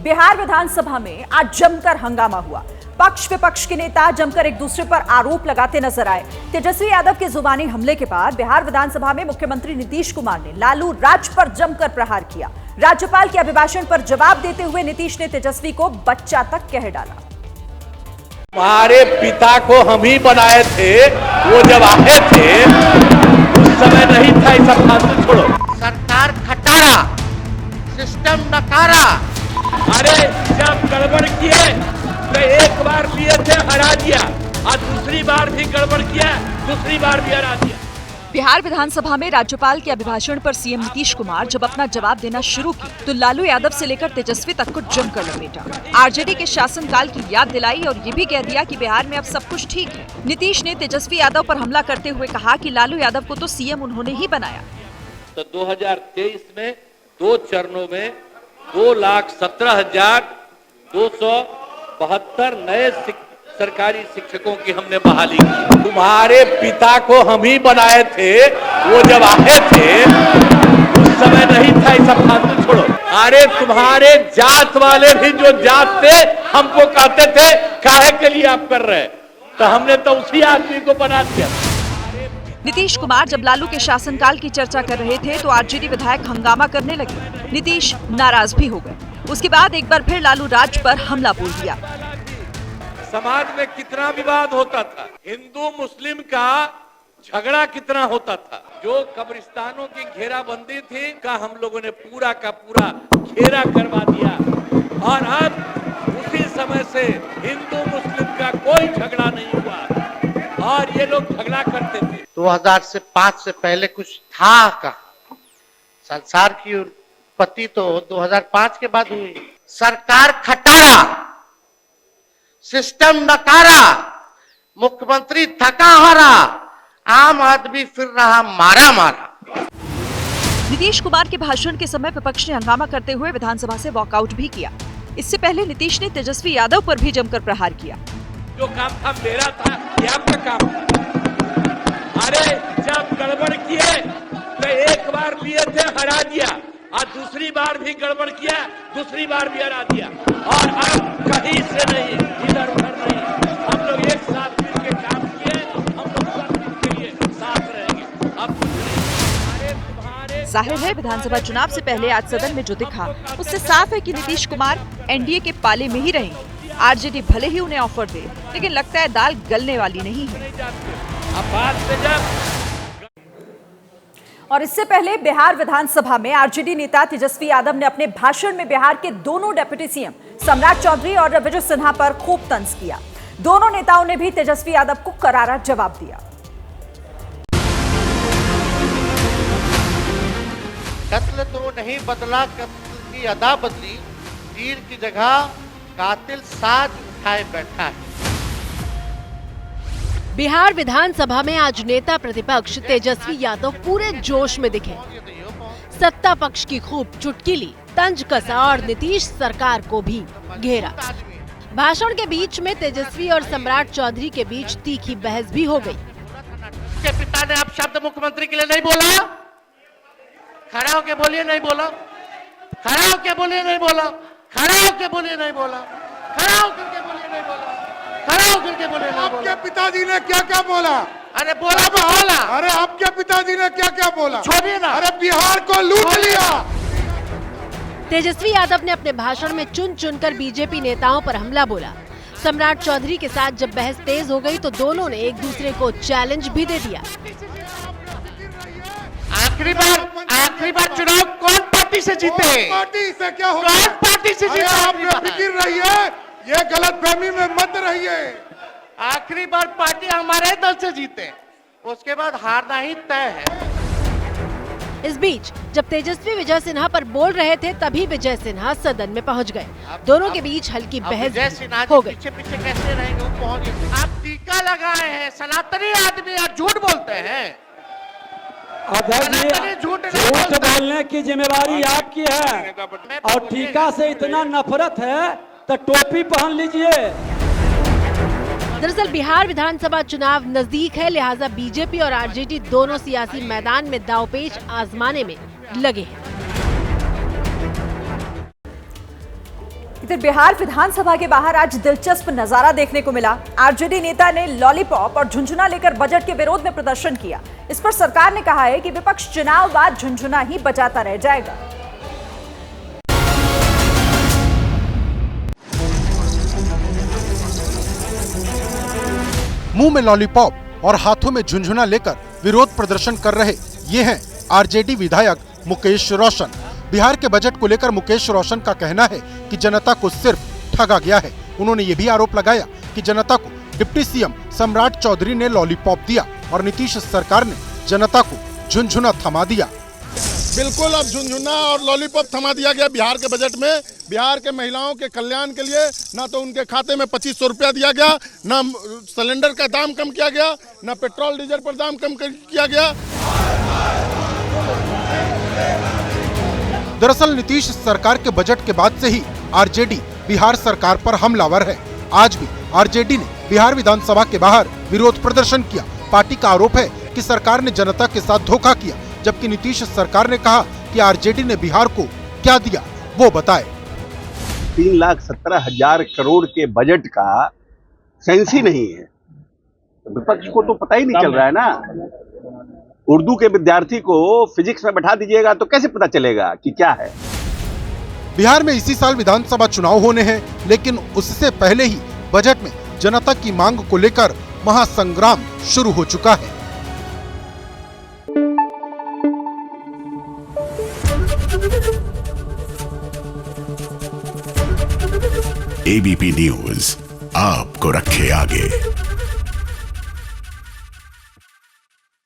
बिहार विधानसभा में आज जमकर हंगामा हुआ। पक्ष विपक्ष के नेता जमकर एक दूसरे पर आरोप लगाते नजर आए। तेजस्वी यादव के जुबानी हमले के बाद बिहार विधानसभा में मुख्यमंत्री नीतीश कुमार ने लालू राज पर जमकर प्रहार किया। राज्यपाल के अभिभाषण पर जवाब देते हुए नीतीश ने तेजस्वी को बच्चा तक कह डाला। तुम्हारे पिता को हम ही बनाए थे, वो जब आए थे उस समय नहीं था। ऐसा फालतू छोड़ो। सरकार खटारा, सिस्टम नकारा। अरे जब गड़बड़ किए तो एक बार लिए थे, हरा दिया, और दूसरी बार भी गड़बड़ किया, दूसरी बार भी हरा दिया। बिहार विधानसभा में राज्यपाल के अभिभाषण पर सीएम नीतीश कुमार जब अपना जवाब देना शुरू की तो लालू यादव से लेकर तेजस्वी तक को जमकर लपेटा। आरजेडी के शासनकाल की याद दिलाई और ये भी कह दिया कि बिहार में अब सब कुछ ठीक है। नीतीश ने तेजस्वी यादव पर हमला करते हुए कहा कि लालू यादव को तो सीएम उन्होंने ही बनाया। तो 2023 में 2 चरणों में 2,17,272 नए सरकारी शिक्षकों की हमने बहाली की। तुम्हारे पिता को हम ही बनाए थे, वो जब आए थे उस समय नहीं था। ऐसा फालतू छोड़ो। अरे तुम्हारे जात वाले भी जो जात थे हमको कहते थे काहे के लिए आप कर रहे, तो हमने तो उसी आदमी को बना दिया। नीतीश कुमार जब लालू के शासनकाल की चर्चा कर रहे थे तो आरजेडी विधायक हंगामा करने लगे। नीतीश नाराज भी हो गए। उसके बाद एक बार फिर लालू राज पर हमला बोल दिया। समाज में कितना विवाद होता था, हिंदू मुस्लिम का झगड़ा कितना होता था। जो कब्रिस्तानों की घेराबंदी थी का हम लोगों ने पूरा का पूरा घेरा करवा दिया, और अब उसी समय से हिंदू मुस्लिम का कोई झगड़ा नहीं हुआ, और ये लोग झगड़ा करते थे। 2005 से पहले कुछ था का? संसार की उत्पत्ति तो 2005 के बाद हुई। सरकार खटारा, सिस्टम नकारा, मुख्यमंत्री थका हारा, आम आदमी फिर रहा मारा मारा। नीतीश कुमार के भाषण के समय विपक्ष ने हंगामा करते हुए विधानसभा से वॉकआउट भी किया। इससे पहले नीतीश ने तेजस्वी यादव पर भी जमकर प्रहार किया। जो काम था मेरा था, ये आपका काम था। अरे जब गड़बड़ किए तो एक बार लिए थे, हरा दिया, और दूसरी बार भी गड़बड़ किया, दूसरी बार भी हरा दिया, और अब कहीं से नहीं, इधर उधर नहीं, हम लोग एक साथ मिलकर काम किए, हम लोग सब मिलकर लिए साथ रहेंगे। अब जाहिर है विधानसभा चुनाव से पहले आज सदन में जो दिखा उससे साफ है कि नीतीश कुमार एनडीए के पाले में ही रहेंगे। आरजेडी भले ही उन्हें ऑफर दे, लेकिन लगता है दाल गलने वाली नहीं है। अब बात से जब और इससे पहले बिहार विधानसभा में आरजेडी नेता तेजस्वी यादव ने अपने भाषण में बिहार के दोनों डिप्टी सीएम सम्राट चौधरी और विजय सिन्हा पर खूब तंज किया। दोनों नेताओं ने भी तेजस्वी यादव को करारा जवाब दिया। कत्ल तो नहीं बदला, कत्ल की अदा बदली, तीर की जगह कातिल साज उठाए बैठा है। बिहार विधानसभा में आज नेता प्रतिपक्ष तेजस्वी यादव पूरे जोश में दिखे। सत्ता पक्ष की खूब चुटकी ली, तंज कसा और नीतीश सरकार को भी घेरा। भाषण के बीच में तेजस्वी और सम्राट चौधरी के बीच तीखी बहस भी हो गई। के पिता ने आप शब्द मुख्यमंत्री के लिए नहीं बोला, खड़ा होके बोलिए नहीं बोला, खड़ा होके बोलिए नहीं बोला, खड़ा होके बोलिए नहीं बोला, खड़ा होकर के बोलिए नहीं बोला, खड़ा होकर के बोलिए नहीं बोला। आपके पिताजी ने क्या क्या बोला? अरे बोला बोला। अरे आपके पिताजी ने क्या क्या बोला? छोड़िए ना। अरे बिहार को लूट लिया। तेजस्वी यादव ने अपने भाषण में चुन चुनकर बीजेपी नेताओं पर हमला बोला। सम्राट चौधरी के साथ जब बहस तेज हो गई तो दोनों ने एक दूसरे को चैलेंज भी दे दिया। आखिरी बार चुनाव कौन पार्टी से जीते? पार्टी से क्या होगा? कौन पार्टी से जीते? आप बेफिक्र रहिए, ये गलतफहमी में मत रहिए। आखिरी बार पार्टी हमारे दल से जीते, उसके बाद हारना ही तय है। इस बीच जब तेजस्वी विजय सिन्हा पर बोल रहे थे तभी विजय सिन्हा सदन में पहुंच गए। दोनों के बीच हल्की बहस हो गई। पीछे पीछे कैसे रहेंगे, वो पहुंच गए। आप टीका लगाए हैं, सनातनी आदमी और झूठ बोलते हैं। झूठ बोलने की जिम्मेवारी आपकी है, और टीका से इतना नफरत है तो टोपी पहन लीजिए। दरअसल बिहार विधानसभा चुनाव नजदीक है, लिहाजा बीजेपी और आरजेडी दोनों सियासी मैदान में दांवपेच आजमाने में लगे हैं। इधर बिहार विधानसभा के बाहर आज दिलचस्प नजारा देखने को मिला। आरजेडी नेता ने लॉलीपॉप और झुनझुना लेकर बजट के विरोध में प्रदर्शन किया। इस पर सरकार ने कहा है कि विपक्ष चुनाव बाद झुनझुना ही बजाता रह जाएगा। मुंह में लॉलीपॉप और हाथों में झुनझुना लेकर विरोध प्रदर्शन कर रहे ये हैं आरजेडी विधायक मुकेश रोशन। बिहार के बजट को लेकर मुकेश रोशन का कहना है कि जनता को सिर्फ ठगा गया है। उन्होंने ये भी आरोप लगाया कि जनता को डिप्टी सीएम सम्राट चौधरी ने लॉलीपॉप दिया और नीतीश सरकार ने जनता को झुनझुना थमा दिया। बिल्कुल, अब झुनझुना और लॉलीपॉप थमा दिया गया बिहार के बजट में। बिहार के महिलाओं के कल्याण के लिए ना तो उनके खाते में 2500 रुपया दिया गया, ना सिलेंडर का दाम कम किया गया, ना पेट्रोल डीजल पर दाम कम किया गया। दरअसल नीतीश सरकार के बजट के बाद से ही आरजेडी बिहार सरकार पर हमलावर है। आज भी आरजेडी ने बिहार विधानसभा के बाहर विरोध प्रदर्शन किया। पार्टी का आरोप है कि सरकार ने जनता के साथ धोखा किया, जबकि नीतीश सरकार ने कहा कि आरजेडी ने बिहार को क्या दिया वो बताए। 3,17,000 करोड़ के बजट का सेंस ही नहीं है। विपक्ष को तो पता ही नहीं चल रहा है ना। उर्दू के विद्यार्थी को फिजिक्स में बैठा दीजिएगा तो कैसे पता चलेगा कि क्या है। बिहार में इसी साल विधानसभा चुनाव होने हैं, लेकिन उससे पहले ही बजट में जनता की मांग को लेकर महासंग्राम शुरू हो चुका है। एबीपी न्यूज आपको रखे आगे।